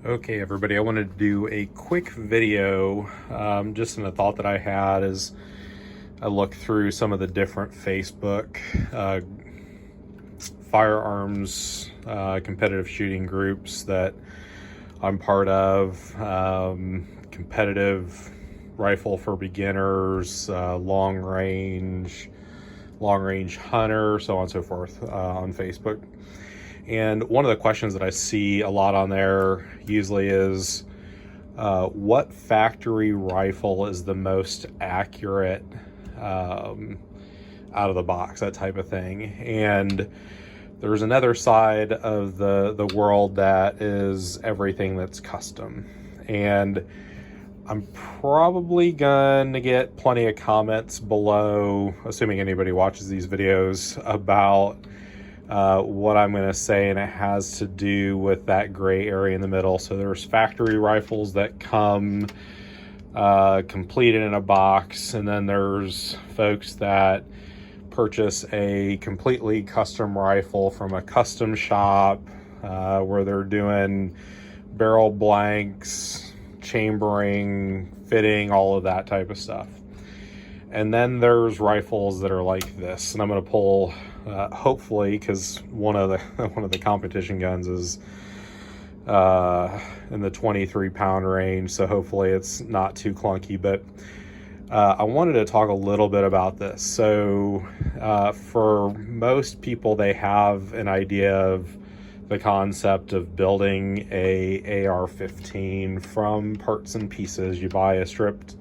Okay, everybody, I wanted to do a quick video, just in a thought that I had as I looked through some of the different Facebook firearms competitive shooting groups that I'm part of, competitive rifle for beginners, long range hunter, so on and so forth, on Facebook. And one of the questions that I see a lot on there usually is, what factory rifle is the most accurate out of the box, that type of thing. And there's another side of the world that is everything that's custom. And I'm probably gonna get plenty of comments below, assuming anybody watches these videos, about what I'm going to say, and it has to do with that gray area in the middle. So there's factory rifles that come completed in a box, and then there's folks that purchase a completely custom rifle from a custom shop, where they're doing barrel blanks, chambering, fitting, all of that type of stuff. And then there's rifles that are like this, and I'm going to pull, hopefully, because one of the competition guns is in the 23-pound range, so hopefully it's not too clunky. But I wanted to talk a little bit about this. So for most people, they have an idea of the concept of building a AR-15 from parts and pieces. You buy a stripped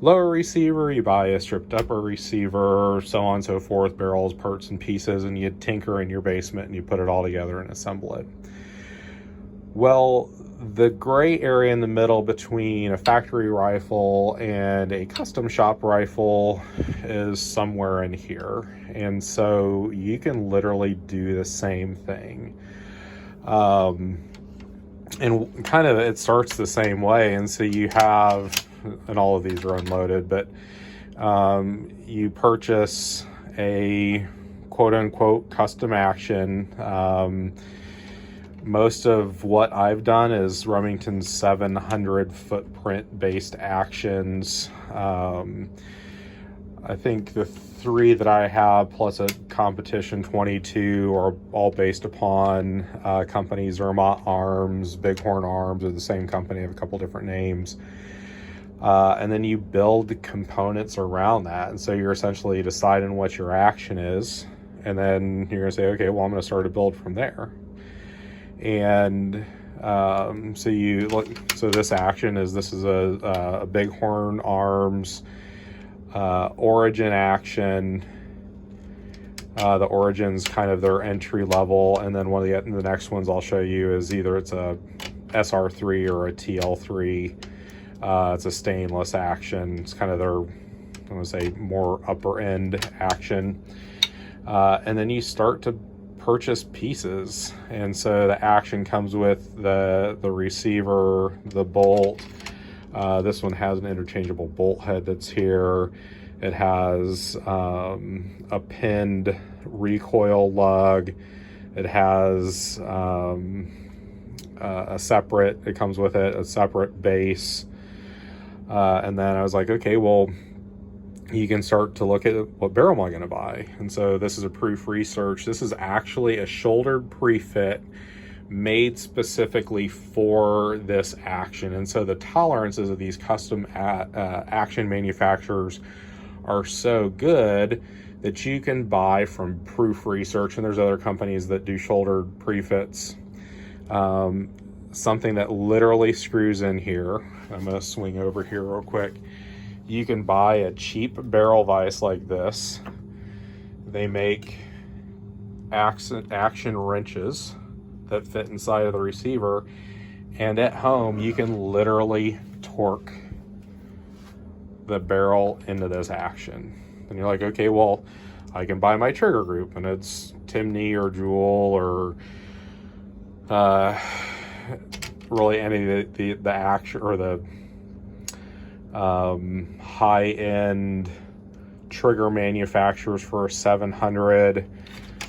lower receiver, you buy a stripped upper receiver, so on and so forth, barrels, parts and pieces, and you tinker in your basement and you put it all together and assemble it. Well, the gray area in the middle between a factory rifle and a custom shop rifle is somewhere in here. And so you can literally do the same thing. And kind of it starts the same way. And so you have, and all of these are unloaded, but you purchase a quote-unquote custom action. Most of what I've done is Remington 700 footprint based actions. I think the three that I have plus a competition 22 are all based upon companies. Vermont Arms, Bighorn Arms are the same company, have a couple different names. And then you build components around that. And so you're essentially deciding what your action is. And then you're going to say, okay, well, I'm going to start a build from there. And so this action is, this is a Bighorn Arms Origin action. The Origin's kind of their entry level. And then one of the next ones I'll show you is either it's a SR3 or a TL3. It's a stainless action. It's kind of their, I'm going to say, more upper end action. And then you start to purchase pieces. And so the action comes with the receiver, the bolt. This one has an interchangeable bolt head that's here. It has a pinned recoil lug. It has it comes with it, a separate base. And then I was like, okay, well, you can start to look at what barrel am I going to buy. And so this is a proof research. This is actually a shouldered pre-fit made specifically for this action. And so the tolerances of these custom action manufacturers are so good that you can buy from proof research. And there's other companies that do shouldered pre-fits. Something that literally screws in here. I'm going to swing over here real quick. You can buy a cheap barrel vise like this. They make action wrenches that fit inside of the receiver, and at home you can literally torque the barrel into this action. And you're like, okay, well, I can buy my trigger group, and it's Timney or Jewel or really any of the action or the high-end trigger manufacturers for 700.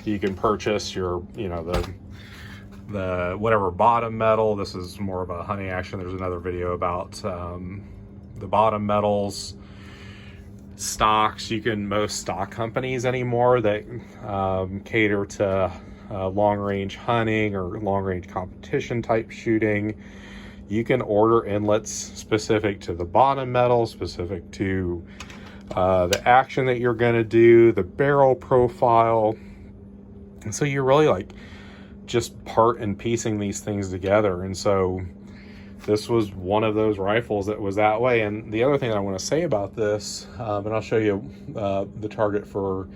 You can purchase your, the whatever bottom metal. This is more of a hunting action. There's another video about the bottom metals. Stocks, most stock companies anymore that cater to long-range hunting or long-range competition type shooting, you can order inlets specific to the bottom metal, specific to the action that you're going to do, the barrel profile. And so you're really like just part and piecing these things together. And so this was one of those rifles that was that way. And the other thing that I want to say about this, and I'll show you the target for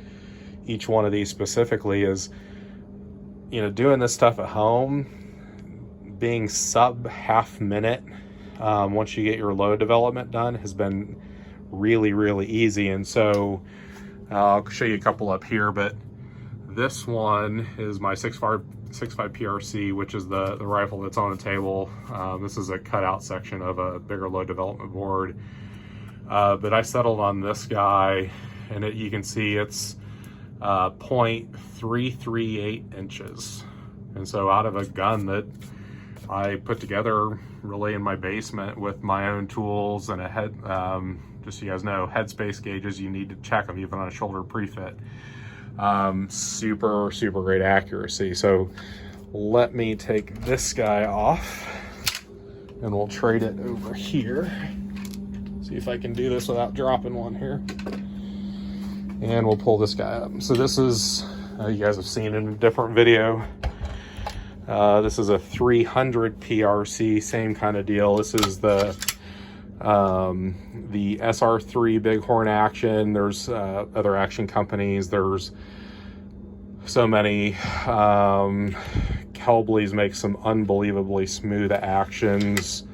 each one of these specifically, is, you know, doing this stuff at home, being sub half minute once you get your load development done has been really, really easy. And so I'll show you a couple up here, but this one is my 6.5 PRC, which is the rifle that's on the table. This is a cutout section of a bigger load development board. But I settled on this guy, and you can see it's 0.338 inches. And so out of a gun that I put together really in my basement with my own tools and a head, just so you guys know, headspace gauges, you need to check them even on a shoulder pre-fit. Super, super great accuracy. So let me take this guy off and we'll trade it over here. See if I can do this without dropping one here. And we'll pull this guy up. So this is, you guys have seen in a different video. This is a 300 PRC, same kind of deal. This is the SR3 Bighorn action. There's other action companies. There's so many. Kelbly's make some unbelievably smooth actions.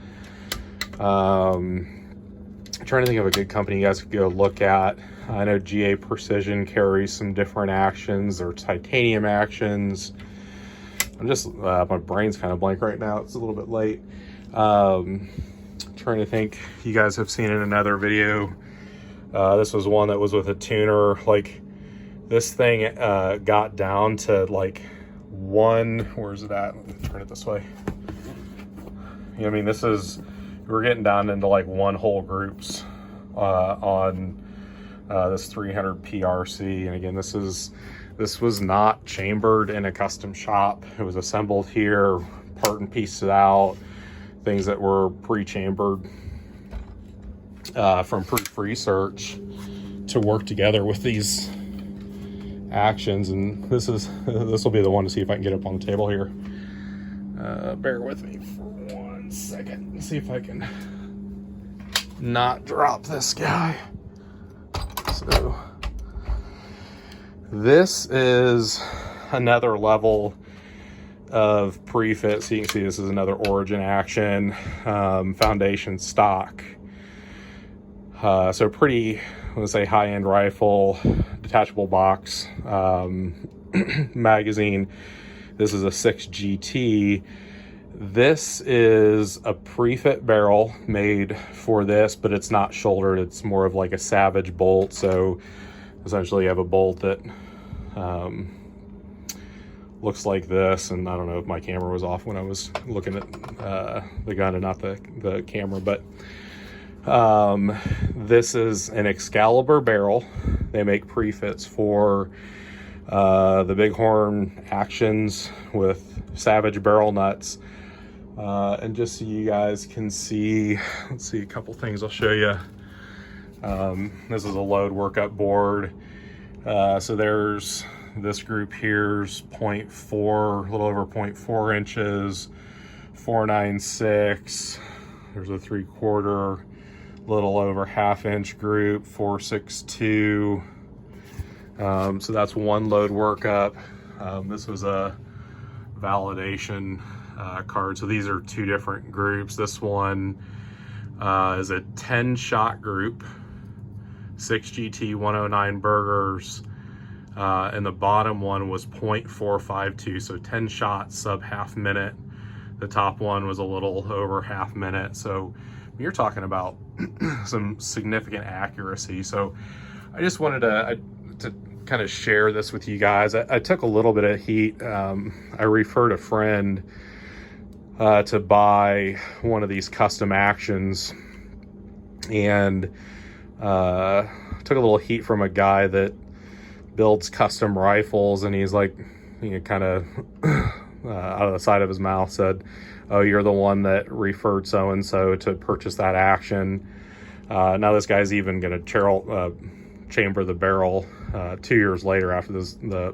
I'm trying to think of a good company you guys could go look at. I know GA Precision carries some different actions or titanium actions. I'm just, my brain's kind of blank right now. It's a little bit late. Trying to think, you guys have seen in another video. This was one that was with a tuner. Like, this thing got down to like where's it at? Let me turn it this way. I mean, we're getting down into like one whole groups on this 300 PRC. And again, this was not chambered in a custom shop. It was assembled here, part and pieced out, things that were pre-chambered from proof research to work together with these actions. And this will be the one to see if I can get up on the table here. Bear with me for 1 second and see if I can not drop this guy. So this is another level of pre-fit. So you can see this is another Origin action, foundation stock. So pretty, let's say, high-end rifle, detachable box, magazine. This is a 6 GT. This is a pre-fit barrel made for this, but it's not shouldered. It's more of like a Savage bolt. So essentially you have a bolt that looks like this. And I don't know if my camera was off when I was looking at the gun and not the camera, but this is an Xcalibur barrel. They make pre-fits for the Bighorn actions with Savage barrel nuts. And just so you guys can see, let's see a couple things I'll show you. This is a load workup board. So there's this group here's 0.4, a little over 0.4 inches, 496. There's a 3/4, little over ½ inch group, 462. So that's one load workup. This was a validation card. So these are two different groups. This one is a 10 shot group, 6 GT 109 burgers, and the bottom one was 0.452, so 10 shots sub ½ minute. The top one was a little over ½ minute. So you're talking about some significant accuracy. So I just wanted to kind of share this with you guys. I took a little bit of heat. I referred a friend to buy one of these custom actions, and took a little heat from a guy that builds custom rifles, and he's like, you know, kind of out of the side of his mouth said, "Oh, you're the one that referred so-and-so to purchase that action." Now this guy's even going to chamber the barrel 2 years later after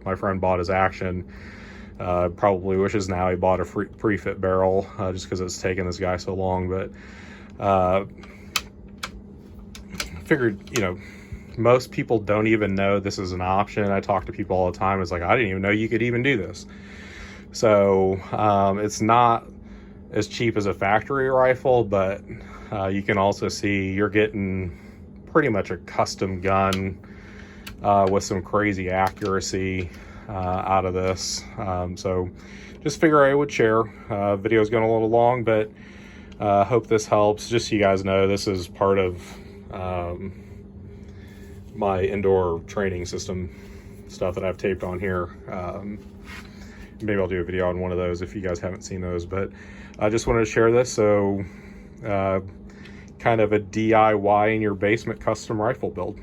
my friend bought his action. Probably wishes now he bought a pre-fit barrel just because it's taken this guy so long. But figured, you know, most people don't even know this is an option. I talk to people all the time. It's like, I didn't even know you could even do this. So it's not as cheap as a factory rifle, but you can also see you're getting pretty much a custom gun with some crazy accuracy out of this. So just figure I would share. Video's going a little long, but hope this helps. Just so you guys know, this is part of my indoor training system stuff that I've taped on here. Maybe I'll do a video on one of those if you guys haven't seen those, but I just wanted to share this. So kind of a DIY in your basement custom rifle build.